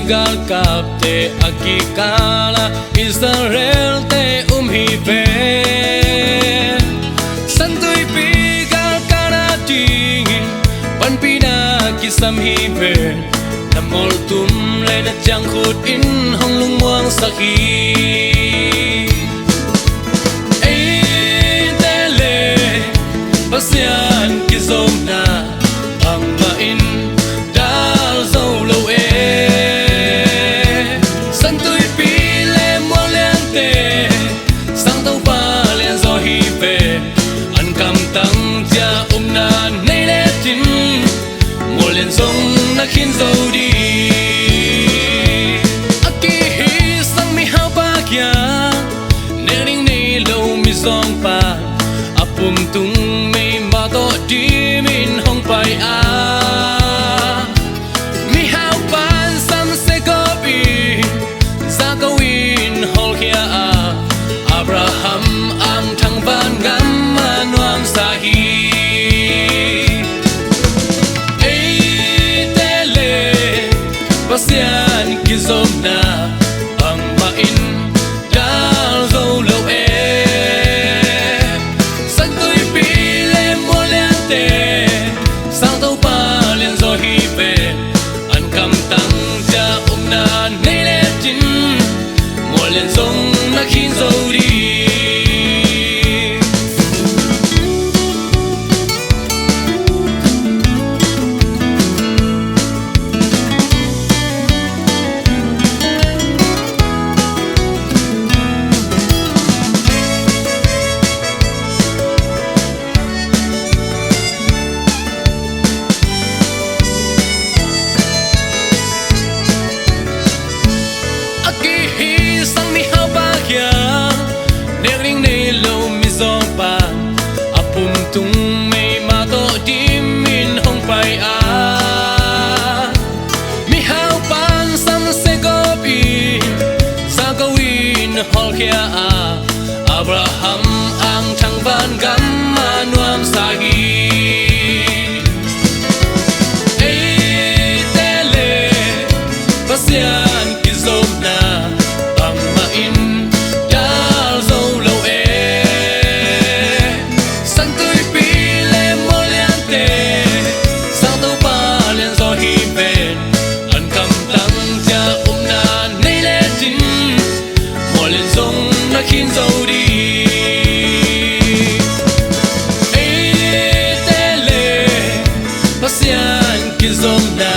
pigal kapte akikala Israel te umhive Santoy pigal karati panpina kisam hive Namol tumle na jangkut in hong lung muang sakhi Pasian kizom na ang main dal zo lo Santoy pile mo liante sang tau pa lian zo hi pe an kam tang tia na nei le tin mo lian zong na khin zo di aki hi sang mi ha pa kya ne ring nei lo mi zong pa apum tung đi min hong pai a mi hao pan sam se go bi za go in hol kia a Abraham ang thang ban gam manuam sa hi ei tele pasian kizom na ang main dal zo lo sang tau pa lian zo hi ve an kam tang ja na nei le tin mo lian zong na khin zo di apum tung mei ma to dim min hong pai a mi hao pan sam se go bi za go in hol kia a Abraham ang thang ban gam ma nuam sa hi ei tele pasian kizom na bang ma in dal zo lo khin zo đi ei tele pasian kizom na